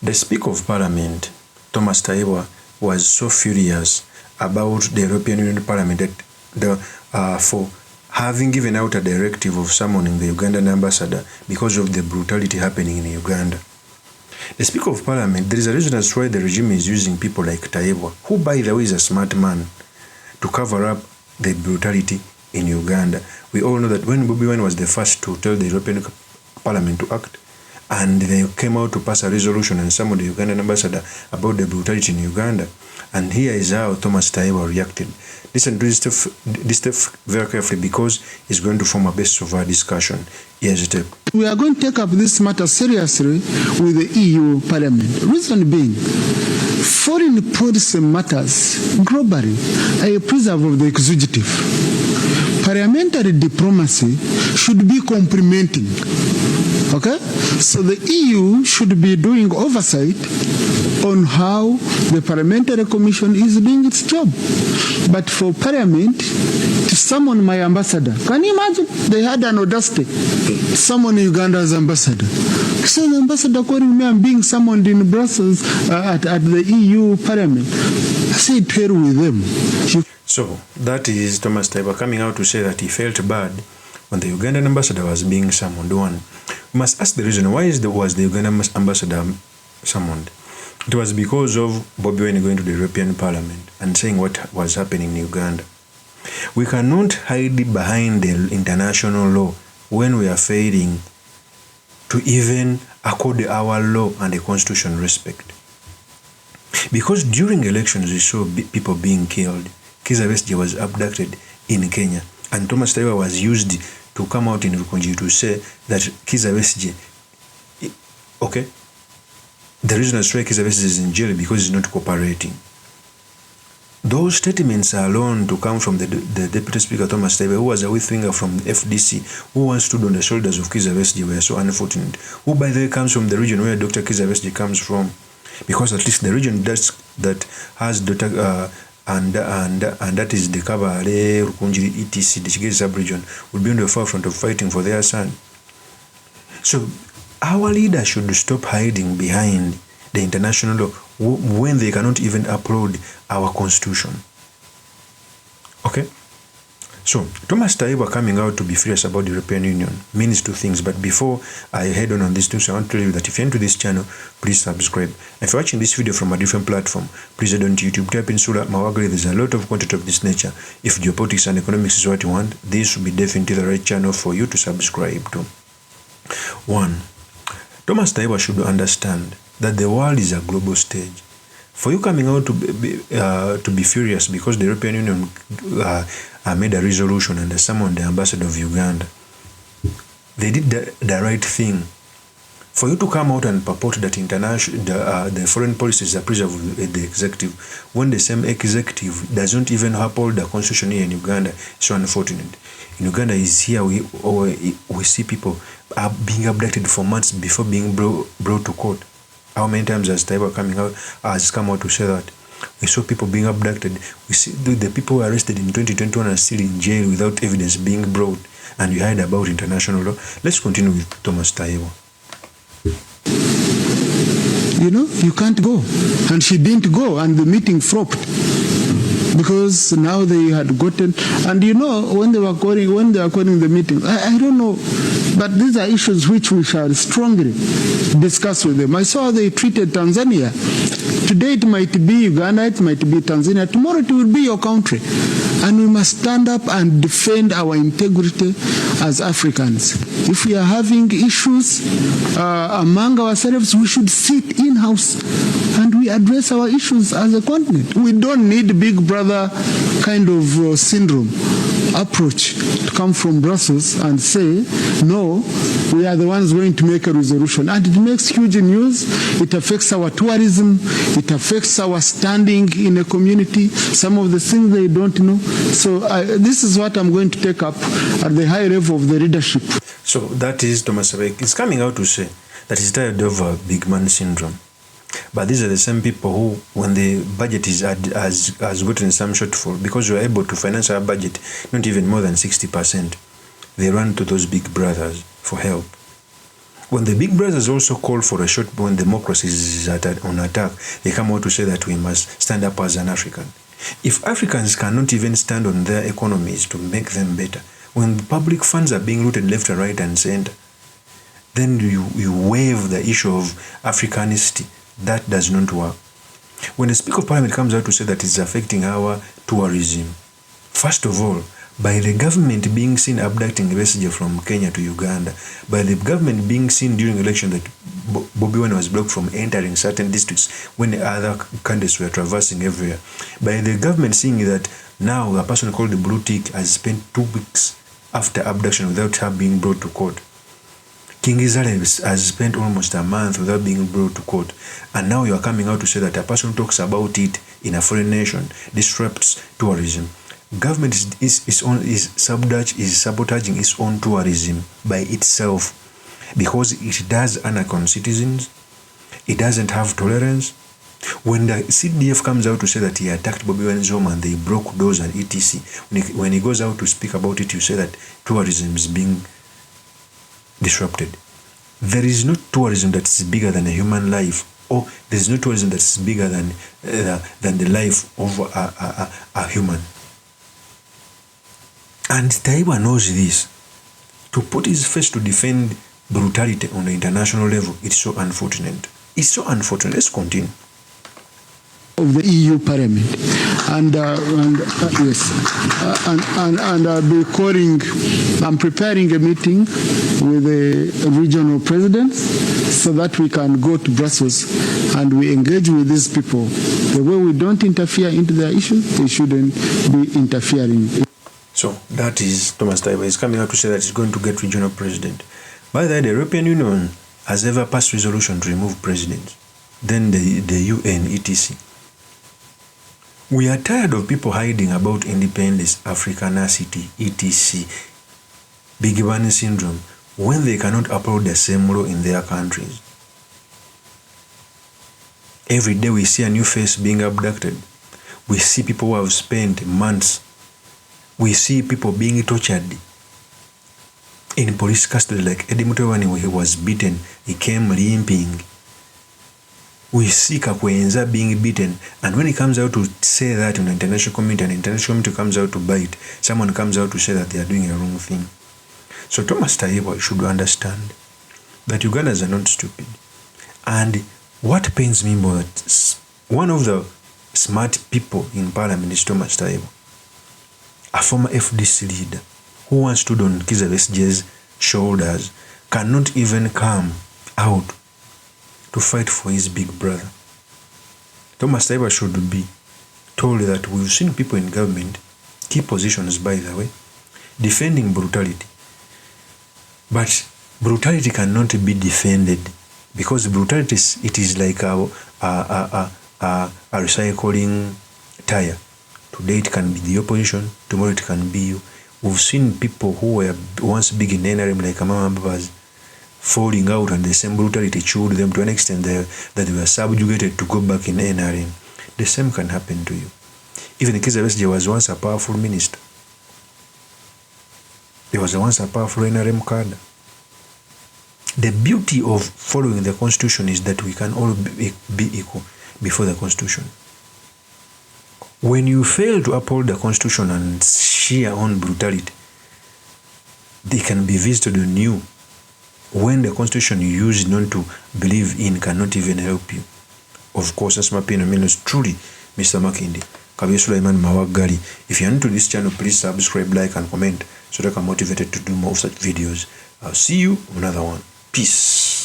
The Speaker of Parliament, Thomas TAYEBWA, was so furious about the European Union Parliament that for having given out a directive of summoning the Ugandan ambassador because of the brutality happening in Uganda. The Speaker of Parliament, there is a reason as to why the regime is using people like TAYEBWA, who by the way is a smart man, to cover up the brutality in Uganda. We all know that when BOBI WINE was the first to tell the European Parliament to act, and they came out to pass a resolution and summon the Ugandan ambassador about the brutality in Uganda. And here is how Thomas TAYEBWA reacted. Listen to this stuff very carefully because it's going to form a basis of our discussion. Here's the tape. We are going to take up this matter seriously with the EU Parliament. Reason being, foreign policy matters globally are a preserve of the executive. Parliamentary diplomacy should be complementing. Okay? So the EU should be doing oversight on how the Parliamentary Commission is doing its job. But for Parliament to summon my ambassador, can you imagine? They had an audacity to summon Uganda's ambassador. So the ambassador calling me, I'm being summoned in Brussels at the EU Parliament. I said, hell with them. So that is Thomas TAYEBWA coming out to say that he felt bad when the Ugandan ambassador was being summoned. One, we must ask the reason why was the Ugandan ambassador summoned. It was because of BOBI WINE going to the European Parliament and saying what was happening in Uganda. We cannot hide behind the international law when we are failing to even accord our law and the constitution respect. Because during elections we saw people being killed. Kizza Besigye was abducted in Kenya, and Thomas TAYEBWA was used to come out in Rukunji to say that Kizza Besigye, okay, the reason I strike Kizza Besigye is in jail because he's not cooperating. Those statements alone to come from the Deputy Speaker Thomas TAYEBWA, who was a weak finger from the FDC, who once stood on the shoulders of Kizza Besigye, were so unfortunate. Who, by the way, comes from the region where Dr. Kizza Besigye comes from, because at least the region that has Dr. And that is the Kabale, Rukunji, etc., the Kigezi sub-region, will be on the forefront of fighting for their son. So our leaders should stop hiding behind the international law when they cannot even uphold our constitution. Okay? So Thomas TAYEBWA coming out to be furious about the European Union means two things. But before I head on these two, I want to tell you that if you're into this channel, please subscribe. If you're watching this video from a different platform, please head on to YouTube, type in Sula Mawagari. There's a lot of content of this nature. If geopolitics and economics is what you want, this will be definitely the right channel for you to subscribe to. One, Thomas TAYEBWA should understand that the world is a global stage. For you coming out to be furious because the European Union made a resolution and they summoned the ambassador of Uganda, they did the right thing. For you to come out and purport that the foreign policy is a preserve of the executive, when the same executive doesn't even uphold the constitution here in Uganda, it's so unfortunate. In Uganda is here we see people being abducted for months before being brought to court. How many times has TAYEBWA come out to say that? We saw people being abducted. We see the people arrested in 2021 are still in jail without evidence being brought, and we heard about international law. Let's continue with Thomas TAYEBWA. You know, you can't go. And she didn't go, and the meeting flopped. Because now they had gotten, and you know, when they were calling the meeting, I don't know, but these are issues which we shall strongly discuss with them. I saw how they treated Tanzania. Today it might be Uganda, it might be Tanzania, tomorrow it will be your country. And we must stand up and defend our integrity as Africans. If we are having issues among ourselves, we should sit in-house and we address our issues as a continent. We don't need big brother kind of syndrome approach to come from Brussels and say, no, we are the ones going to make a resolution. And it makes huge news. It affects our tourism. It affects our standing in a community. Some of the things they don't know. So this is what I'm going to take up at the high level of the leadership. So that is Thomas TAYEBWA. He's coming out to say that he's tired of big man syndrome. But these are the same people who, when the budget has gotten some shortfall, because we are able to finance our budget not even more than 60%, they run to those big brothers for help. When the big brothers also call for a short when democracy is on attack, they come out to say that we must stand up as an African. If Africans cannot even stand on their economies to make them better, when the public funds are being looted left and right and center, then you waive the issue of Africanity. That does not work. When the Speaker of Parliament comes out to say that it's affecting our tourism, first of all, by the government being seen abducting Besigye from Kenya to Uganda, by the government being seen during election that BOBI WINE was blocked from entering certain districts when the other candidates were traversing everywhere, by the government seeing that now a person called the Blue Tick has spent 2 weeks after abduction without her being brought to court. King Israel has spent almost a month without being brought to court, and now you are coming out to say that a person who talks about it in a foreign nation disrupts tourism. Government is sabotaging its own tourism by itself because it does anarchy citizens. It doesn't have tolerance. When the CDF comes out to say that he attacked BOBI WINE's home and they broke doors and etc., when he goes out to speak about it, you say that tourism is being disrupted. There is no tourism that is bigger than a human life, or there is no tourism that is bigger than the life of a human. And TAYEBWA knows this. To put his face to defend brutality on the international level, it's so unfortunate. It's so unfortunate. Let's continue. Of the EU Parliament, and yes, and I'll be calling. I'm preparing a meeting with the regional presidents so that we can go to Brussels and we engage with these people. The way we don't interfere into their issues, they shouldn't be interfering. So that is Thomas TAYEBWA. He's coming out to say that he's going to get regional president. By the way, the European Union has ever passed resolution to remove presidents. Then the UN, etc. We are tired of people hiding about independence, Africanity, etc., Big Bang syndrome, when they cannot uphold the same law in their countries. Every day we see a new face being abducted. We see people who have spent months. We see people being tortured in police custody, like Eddie Mutewani, when he was beaten, he came limping. We see Kakwenza being beaten, and when he comes out to say that in the international community, and the international community comes out to bite, someone comes out to say that they are doing a wrong thing. So Thomas TAYEBWA should understand that Ugandans are not stupid. And what pains me more that one of the smart people in parliament is Thomas TAYEBWA, a former FDC leader who once stood on Kizza Besigye's shoulders, cannot even come out to fight for his big brother. Thomas TAYEBWA should be told that we've seen people in government keep positions, by the way, defending brutality. But brutality cannot be defended because brutality is like a recycling tire. Today it can be the opposition, tomorrow it can be you. We've seen people who were once big in NRM like Amama Babas falling out, and the same brutality chewed them to an extent that they were subjugated to go back in NRM. The same can happen to you. Even Kizza Besigye was once a powerful minister. He was once a powerful NRM cadre. The beauty of following the Constitution is that we can all be equal before the Constitution. When you fail to uphold the Constitution and sheer on brutality, they can be visited on you. When the Constitution you use not to believe in cannot even help you. Of course, as my opinion means truly, Mr. Makindi, Kabir Sulaiman Mawagali. If you're new to this channel, please subscribe, like, and comment so that I'm motivated to do more of such videos. I'll see you on another one. Peace.